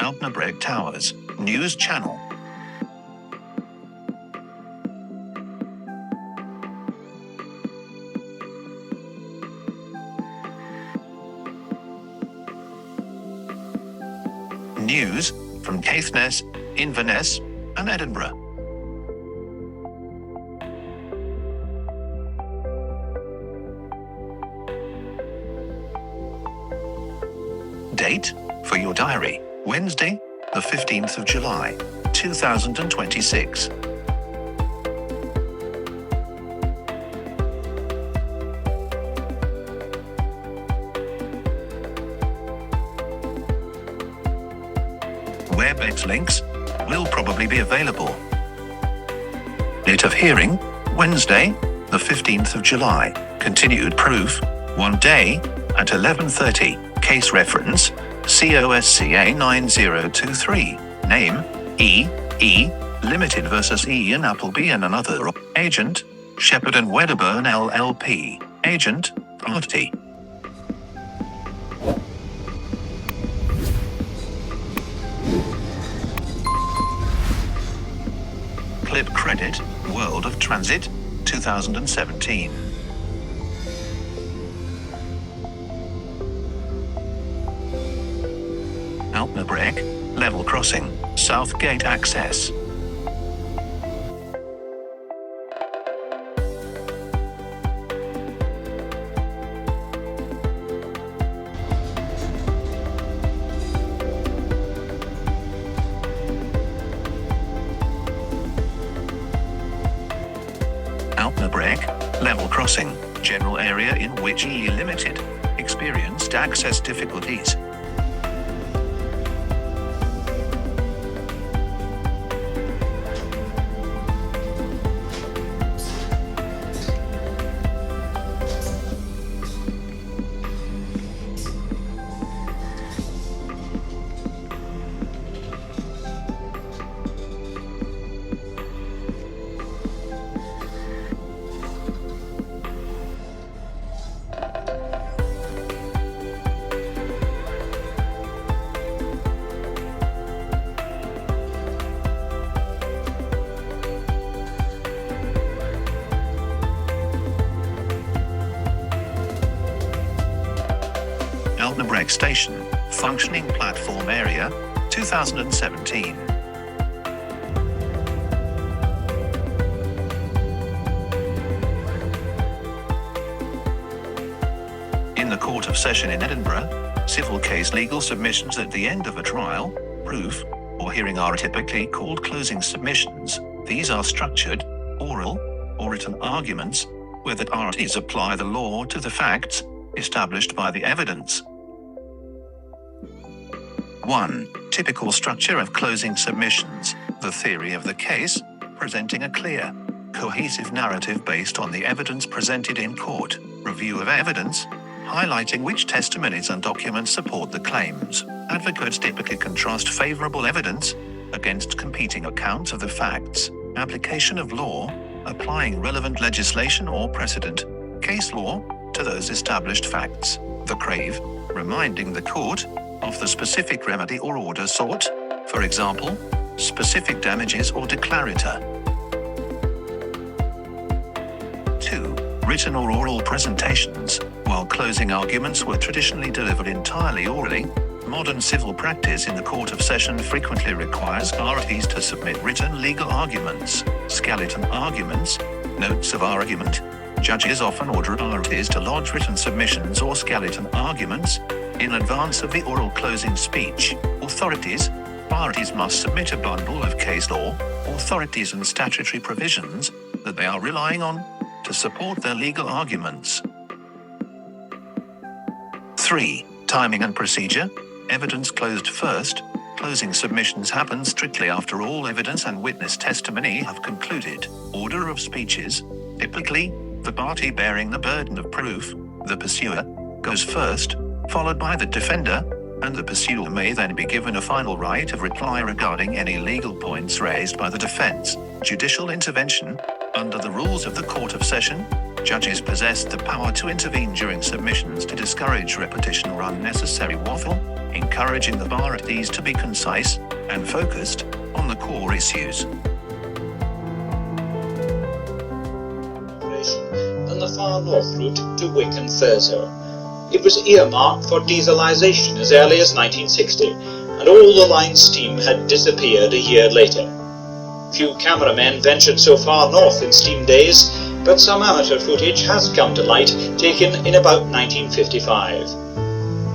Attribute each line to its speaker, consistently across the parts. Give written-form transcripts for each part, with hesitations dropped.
Speaker 1: Altnabreac Towers, News Channel. News from Caithness, Inverness, and Edinburgh. Date for your diary: Wednesday, the 15th of July, 2026. WebEx links will probably be available. Date of hearing: Wednesday, the 15th of July. Continued proof: 1 day at 11:30. Case reference: COS CA90-23. Name: E. Limited versus Ian Appleby and another. Agent: Shepherd and Wedderburn LLP. Agent: Party. Clip credit: World of Transit, 2017. Altnabreac, level crossing, South Gate access. Altnabreac, level crossing, general area in which E Limited experienced access difficulties. Altnabreac Station, functioning platform area, 2017. In the Court of Session in Edinburgh, civil case legal submissions at the end of a trial, proof, or hearing are typically called closing submissions. These are structured, oral, or written arguments, where the parties apply the law to the facts established by the evidence. 1. Typical structure of closing submissions: the theory of the case, presenting a clear, cohesive narrative based on the evidence presented in court. Review of evidence, highlighting which testimonies and documents support the claims. Advocates typically contrast favorable evidence against competing accounts of the facts. Application of law, applying relevant legislation or precedent, case law, to those established facts. The crave, reminding the court of the specific remedy or order sought, for example, specific damages or declarator. 2. Written or oral presentations. While closing arguments were traditionally delivered entirely orally, modern civil practice in the Court of Session frequently requires parties to submit written legal arguments, skeleton arguments, notes of argument. Judges often order parties to lodge written submissions or skeleton arguments in advance of the oral closing speech. Parties must submit a bundle of case law, authorities and statutory provisions that they are relying on to support their legal arguments. 3. Timing and procedure. Evidence closed first. Closing submissions happen strictly after all evidence and witness testimony have concluded. Order of speeches. Typically, the party bearing the burden of proof, the pursuer, goes first, followed by the defender, and the pursuer may then be given a final right of reply regarding any legal points raised by the defense. Judicial intervention. Under the rules of the Court of Session, judges possess the power to intervene during submissions to discourage repetition or unnecessary waffle. encouraging the bar at these to be concise and focused on the core issues.
Speaker 2: Than the far north route to Wick and Thurso. It was earmarked for dieselisation as early as 1960, and all the line's steam had disappeared a year later. Few cameramen ventured so far north in steam days, but some amateur footage has come to light, taken in about 1955.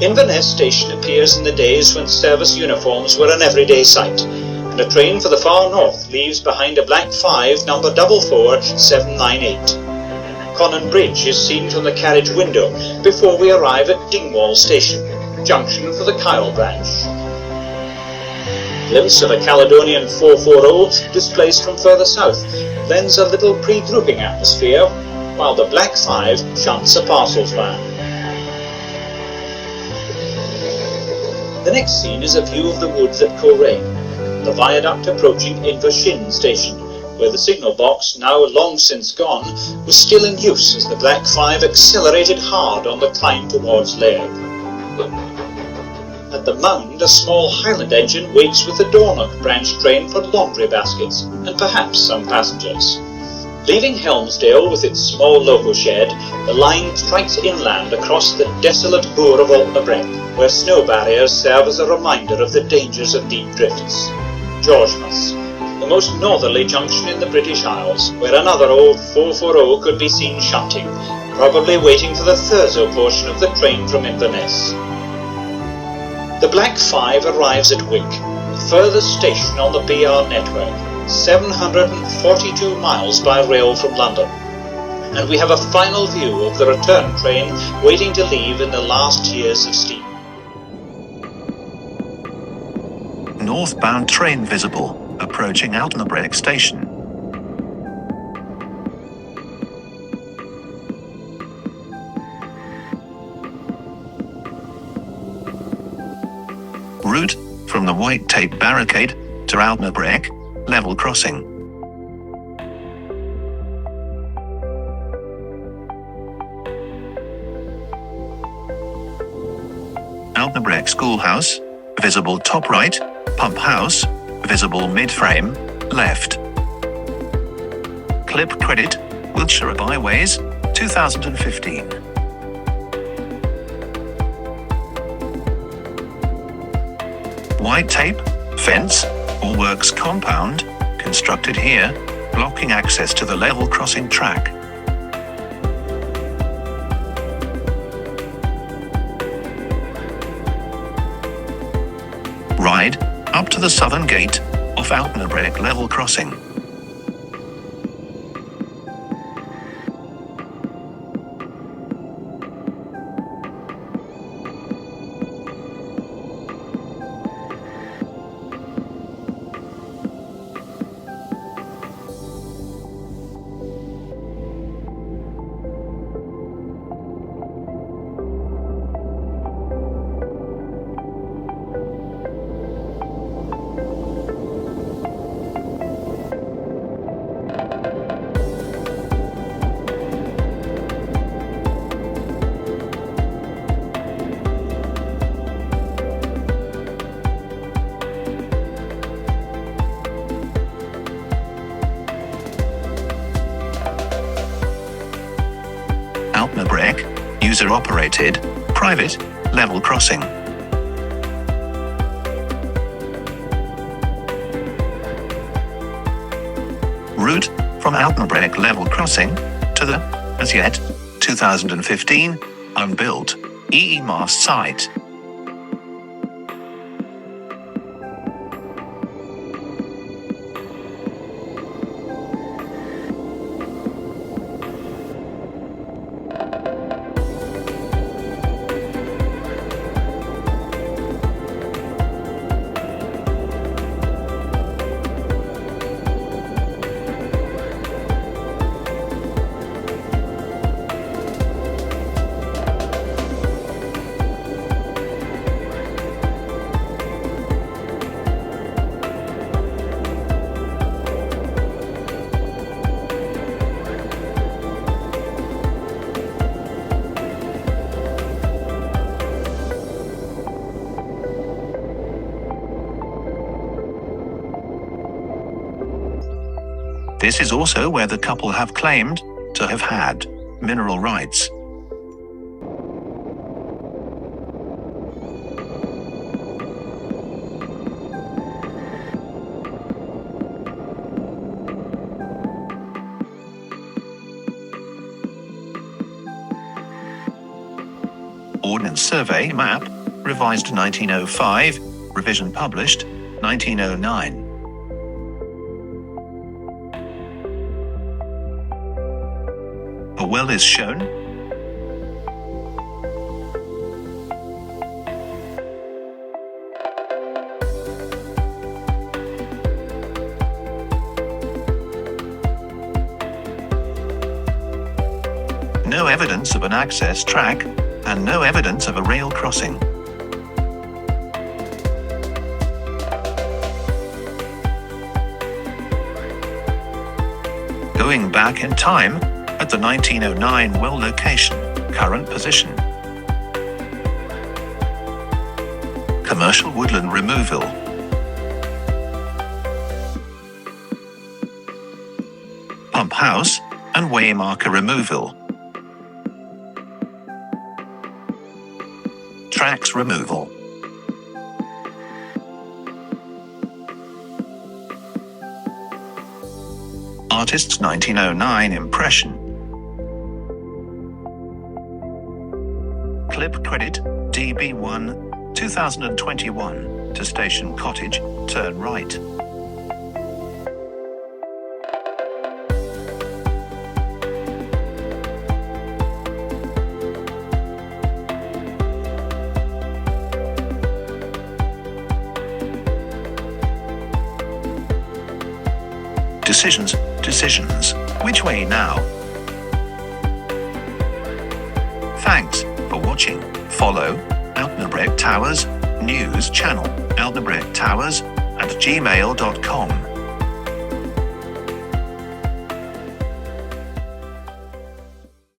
Speaker 2: Inverness Station appears in the days when service uniforms were an everyday sight, and a train for the far north leaves behind a black 5 number 44798. Conan Bridge is seen from the carriage window before we arrive at Dingwall Station, junction for the Kyle branch. Glimpse of a Caledonian 440 displaced from further south lends a little pre-grouping atmosphere, while the black 5 shunts a parcels van. The next scene is a view of the woods at Coleraine, the viaduct approaching Invershin Station, where the signal box, now long since gone, was still in use as the black 5 accelerated hard on the climb towards Lairg. At the Mound, a small Highland engine waits with the Dornoch branch train for laundry baskets and perhaps some passengers. Leaving Helmsdale with its small local shed, the line strikes inland across the desolate moor of Altnabreac, where snow barriers serve as a reminder of the dangers of deep drifts. Georgemouth, the most northerly junction in the British Isles, where another old 440 could be seen shunting, probably waiting for the Thurso portion of the train from Inverness. The Black 5 arrives at Wick, the furthest station on the BR network, 742 miles by rail from London. And we have a final view of the return train waiting to leave in the last years of steam.
Speaker 1: Northbound train visible, approaching Altnabreac station. Route from the White Tape Barricade to Altnabreac, level crossing. Altnabreac Schoolhouse, visible top right, Pump House, visible mid-frame, left. Clip credit, Wiltshire Byways, 2015. White tape, fence, or works compound, constructed here, blocking access to the level crossing track. Ride up to the southern gate of Altnabreac level crossing. Altnabreac, user-operated, private, level crossing. Route from Altnabreac level crossing to the, as yet, 2015, unbuilt, EE mast site. This is also where the couple have claimed to have had mineral rights. Ordnance Survey Map, revised 1905, revision published 1909. A well is shown. No evidence of an access track, and no evidence of a rail crossing. Going back in time, at the 1909 well location, current position. Commercial woodland removal. Pump house and way marker removal. Tracks removal. Artist's 1909 impression. Clip credit DB1 2021 to Station Cottage, turn right. Decisions. Which way now? Thanks for watching. Follow Altnabreac Towers News channel, Altnabreac Towers at gmail.com.